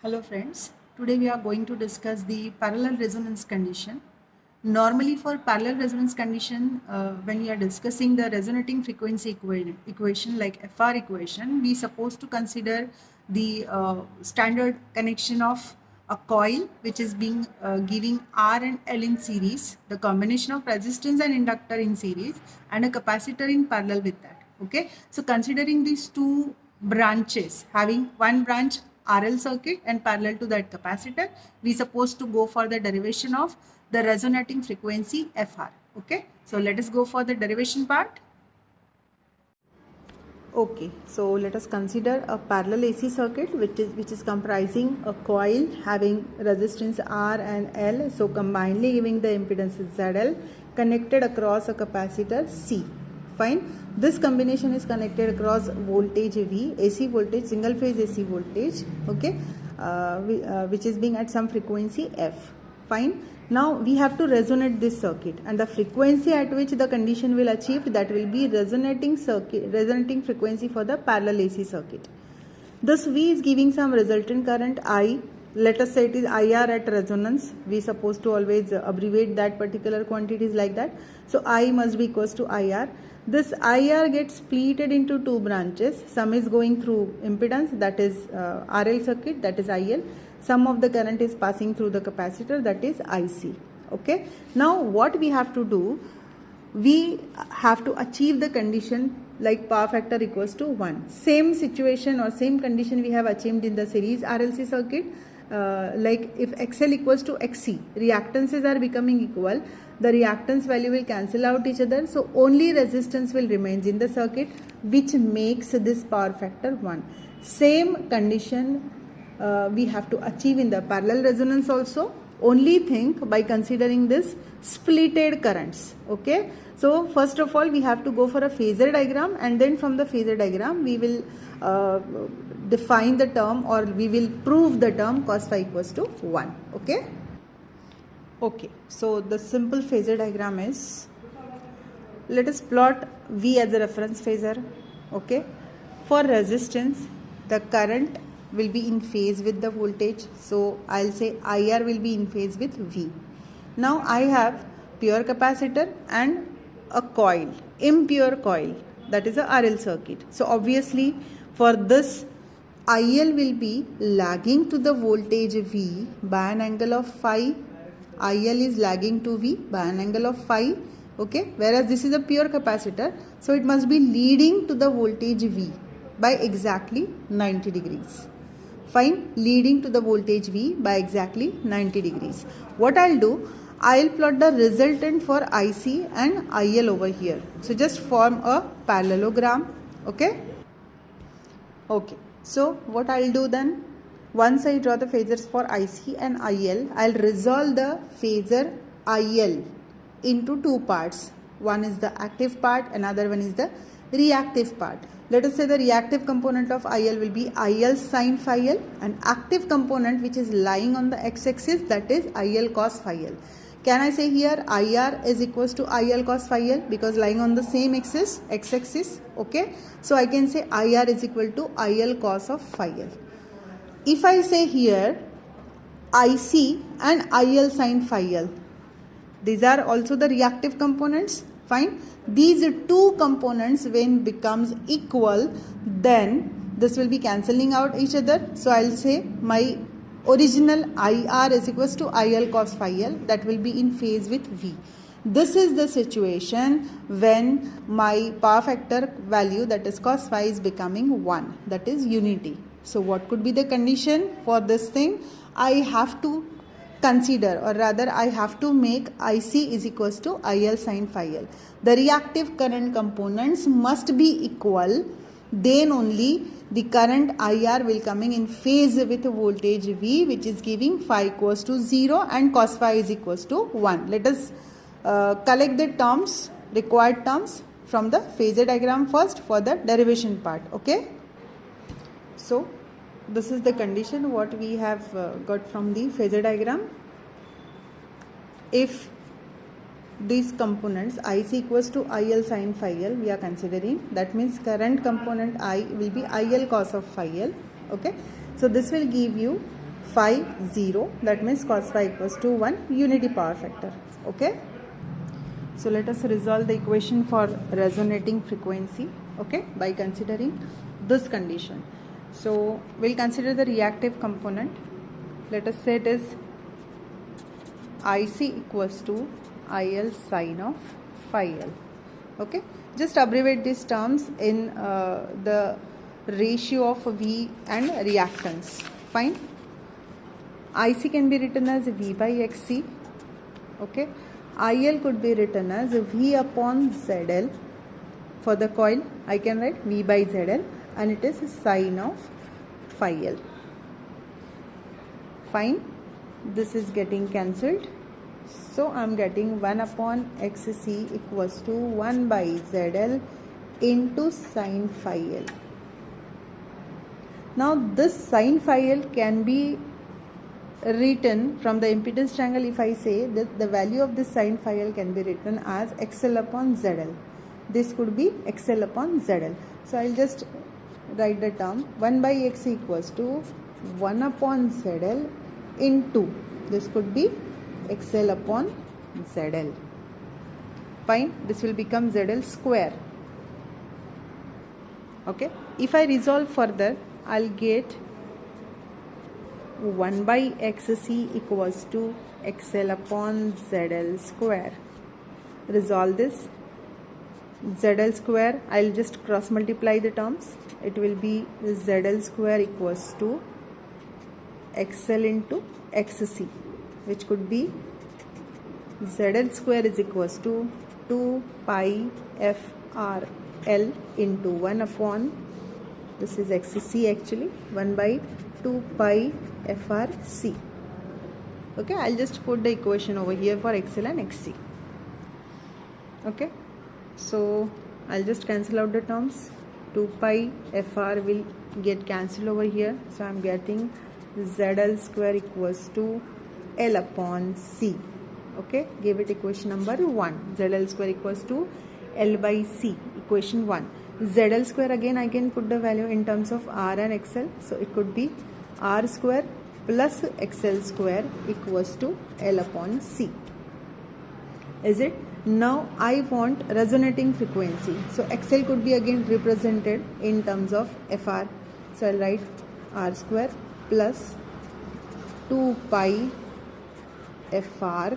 Hello friends, today we are going to discuss the parallel resonance condition. Normally for parallel resonance condition, when we are discussing the resonating frequency equation like FR equation, we supposed to consider the standard connection of a coil which is being giving R and L in series, the combination of resistance and inductor in series, and a capacitor in parallel with that. Okay, so considering these two branches, having one branch RL circuit and parallel to that capacitor, we supposed to go for the derivation of the resonating frequency FR. Okay, so let us go for the derivation part. Okay, so let us consider a parallel AC circuit which is comprising a coil having resistance R and L, so combinedly giving the impedance ZL, connected across a capacitor C. Fine. This combination is connected across voltage V, AC voltage, single phase AC voltage, okay, which is being at some frequency F. Fine. Now we have to resonate this circuit, and the frequency at which the condition will achieve, that will be resonating frequency for the parallel AC circuit. This V is giving some resultant current I. Let us say it is IR at resonance. We supposed to always abbreviate that particular quantities like that. So I must be equals to IR. This IR gets split into two branches. Some is going through impedance, that is RL circuit, that is IL. Some of the current is passing through the capacitor, that is IC. Okay. Now what we have to do, we have to achieve the condition like power factor equals to 1. Same situation or same condition we have achieved in the series RLC circuit. Like if XL equals to XC, reactances are becoming equal, the reactance value will cancel out each other, so only resistance will remain in the circuit, which makes this power factor 1. Same condition we have to achieve in the parallel resonance also, only thing by considering this splitted currents. Okay, so first of all we have to go for a phasor diagram, and then from the phasor diagram we will define the term, or we will prove the term cos phi equals to 1. Okay. Okay, so the simple phasor diagram is, let us plot V as a reference phasor. Okay, for resistance the current will be in phase with the voltage, so I'll say IR will be in phase with V. Now I have pure capacitor and a coil, impure coil, that is a RL circuit. So obviously for this IL will be lagging to the voltage V by an angle of phi. IL is lagging to V by an angle of phi. Okay, whereas this is a pure capacitor, so it must be leading to the voltage V by exactly 90 degrees. Fine, leading to the voltage V by exactly 90 degrees. What I'll do, I'll plot the resultant for IC and IL over here. So just form a parallelogram. Okay. Okay. So what I'll do then, once I draw the phasors for IC and IL, I'll resolve the phasor IL into two parts. One is the active part, another one is the reactive part. Let us say the reactive component of IL will be IL sin phi L, and active component which is lying on the x-axis, that is IL cos phi L. Can I say here IR is equals to IL cos phi L, because lying on the same axis, x-axis. Okay, so I can say IR is equal to IL cos of phi L. If I say here IC and IL sin phi L, these are also the reactive components. Fine. These two components when becomes equal, then this will be cancelling out each other. So I'll say my original IR is equals to IL cos phi L, that will be in phase with V. This is the situation when my power factor value, that is cos phi, is becoming 1, that is unity. So what could be the condition for this thing? I have to consider, or rather I have to make IC is equals to IL sin phi L. The reactive current components must be equal, then only the current IR will coming in phase with voltage V, which is giving phi equals to 0 and cos phi is equals to 1. Let us collect the terms, required terms from the phasor diagram first for the derivation part. Okay. So this is the condition what we have got from the phasor diagram. If these components IC equals to IL sin phi L we are considering, that means current component I will be IL cos of phi L. Okay, so this will give you phi 0, that means cos phi equals to 1, unity power factor. Okay, so let us resolve the equation for resonating frequency, okay, by considering this condition. So we'll consider the reactive component. Let us say it is IC equals to IL sine of phi L. Okay, just abbreviate these terms in the ratio of V and reactance. Fine. IC can be written as V by XC. Okay, IL could be written as V upon ZL. For the coil, I can write V by ZL, and it is sine of phi L. Fine. This is getting cancelled. So I am getting 1 upon XC equals to 1 by ZL into sine phi L. Now this sine phi L can be written from the impedance triangle. If I say that the value of this sine phi L can be written as XL upon ZL. This could be XL upon ZL. So I'll just write the term 1 by XC equals to 1 upon ZL into, this could be XL upon ZL. Fine, this will become ZL square. Okay, if I resolve further, I'll get 1 by XC equals to XL upon ZL square. Resolve this. ZL square, I'll just cross multiply the terms. It will be ZL square equals to XL into XC, which could be ZL square is equals to 2 pi FRL into 1 upon, this is XC actually, 1 by 2 pi FRC. Okay, I'll just put the equation over here for XL and XC. Okay, so I'll just cancel out the terms. 2 pi FR will get cancelled over here. So I'm getting ZL square equals to L upon C. Okay, give it equation number 1. ZL square equals to L by C, equation 1. ZL square, again I can put the value in terms of R and XL. So it could be R square plus XL square equals to L upon C. Is it? Now I want resonating frequency. So XL could be again represented in terms of FR. So I'll write R square plus 2 pi FR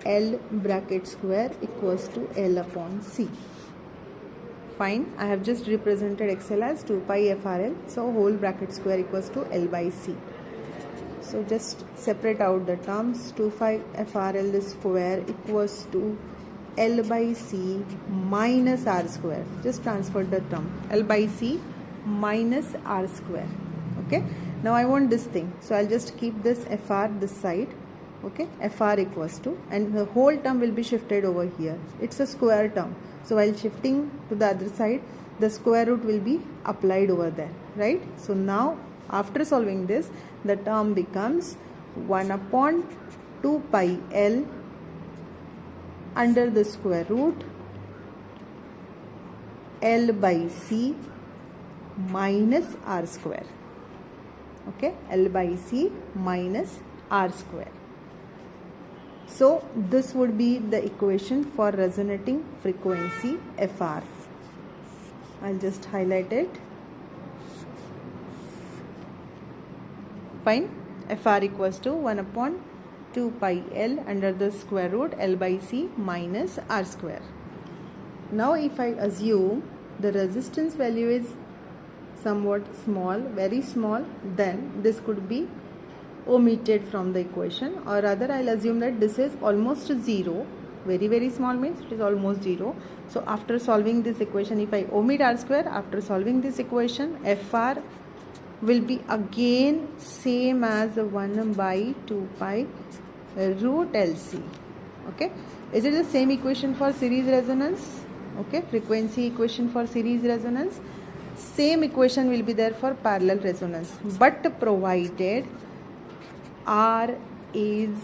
L bracket square equals to L upon C. Fine, I have just represented XL as 2 pi FRL. So whole bracket square equals to L by C. So just separate out the terms. 2 pi FRL square equals to L by C minus R square. Just transfer the term. L by C minus R square. Okay. Now I want this thing. So I'll just keep this FR this side. Okay. FR equals to, and the whole term will be shifted over here. It's a square term. So while shifting to the other side, the square root will be applied over there. Right. So now after solving this, the term becomes 1 upon 2 pi L under the square root L by C minus R square. Okay, L by C minus R square. So this would be the equation for resonating frequency FR. I'll just highlight it. Fine. FR equals to 1 upon 2 pi L under the square root L by C minus R square. Now if I assume the resistance value is somewhat small, very small, then this could be omitted from the equation, or rather I'll assume that this is almost 0. Very small means it is almost 0. So after solving this equation, if I omit R square, after solving this equation, FR will be again same as 1 by 2 pi root LC. Okay, is it the same equation for series resonance? Okay, frequency equation for series resonance. Same equation will be there for parallel resonance, but provided R is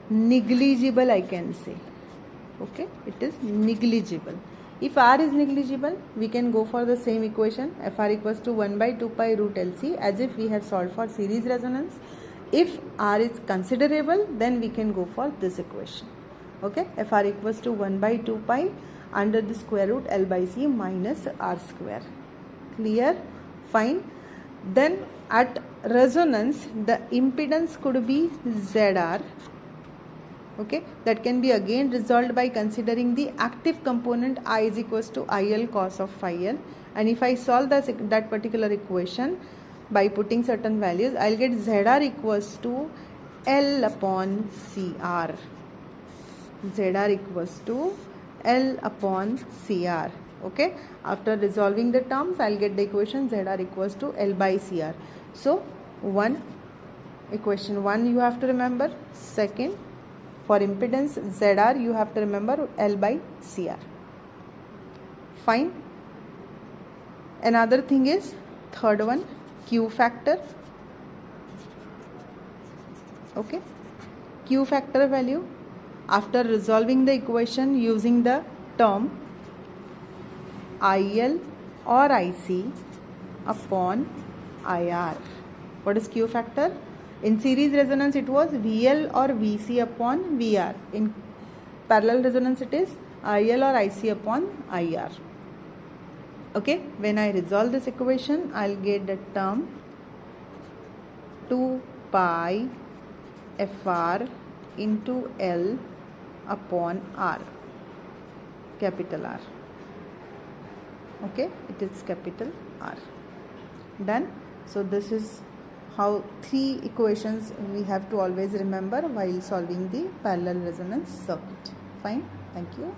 negligible, I can say. Okay, it is negligible. If R is negligible, we can go for the same equation, Fr equals to 1 by 2 pi root LC, as if we have solved for series resonance. If R is considerable, then we can go for this equation. Okay, Fr equals to 1 by 2 pi under the square root L by C minus R square. Clear? Fine. Then at resonance, the impedance could be ZR. Okay, that can be again resolved by considering the active component I is equals to IL cos of phi L, and if I solve that particular equation by putting certain values, I'll get ZR equals to L upon CR. ZR equals to L upon CR. Okay, after resolving the terms, I'll get the equation ZR equals to L by CR. So equation 1 you have to remember. Second, for impedance ZR you have to remember L by CR. Fine. Another thing is third one, Q factor. Okay, Q factor value after resolving the equation using the term IL or IC upon IR. What is Q factor? In series resonance it was VL or VC upon VR. In parallel resonance it is IL or IC upon IR. Okay, when I resolve this equation, I'll get the term 2 pi FR into L upon R, capital R. Okay, it is capital R. Done. So this is how 3 equations we have to always remember while solving the parallel resonance circuit. Fine. Thank you.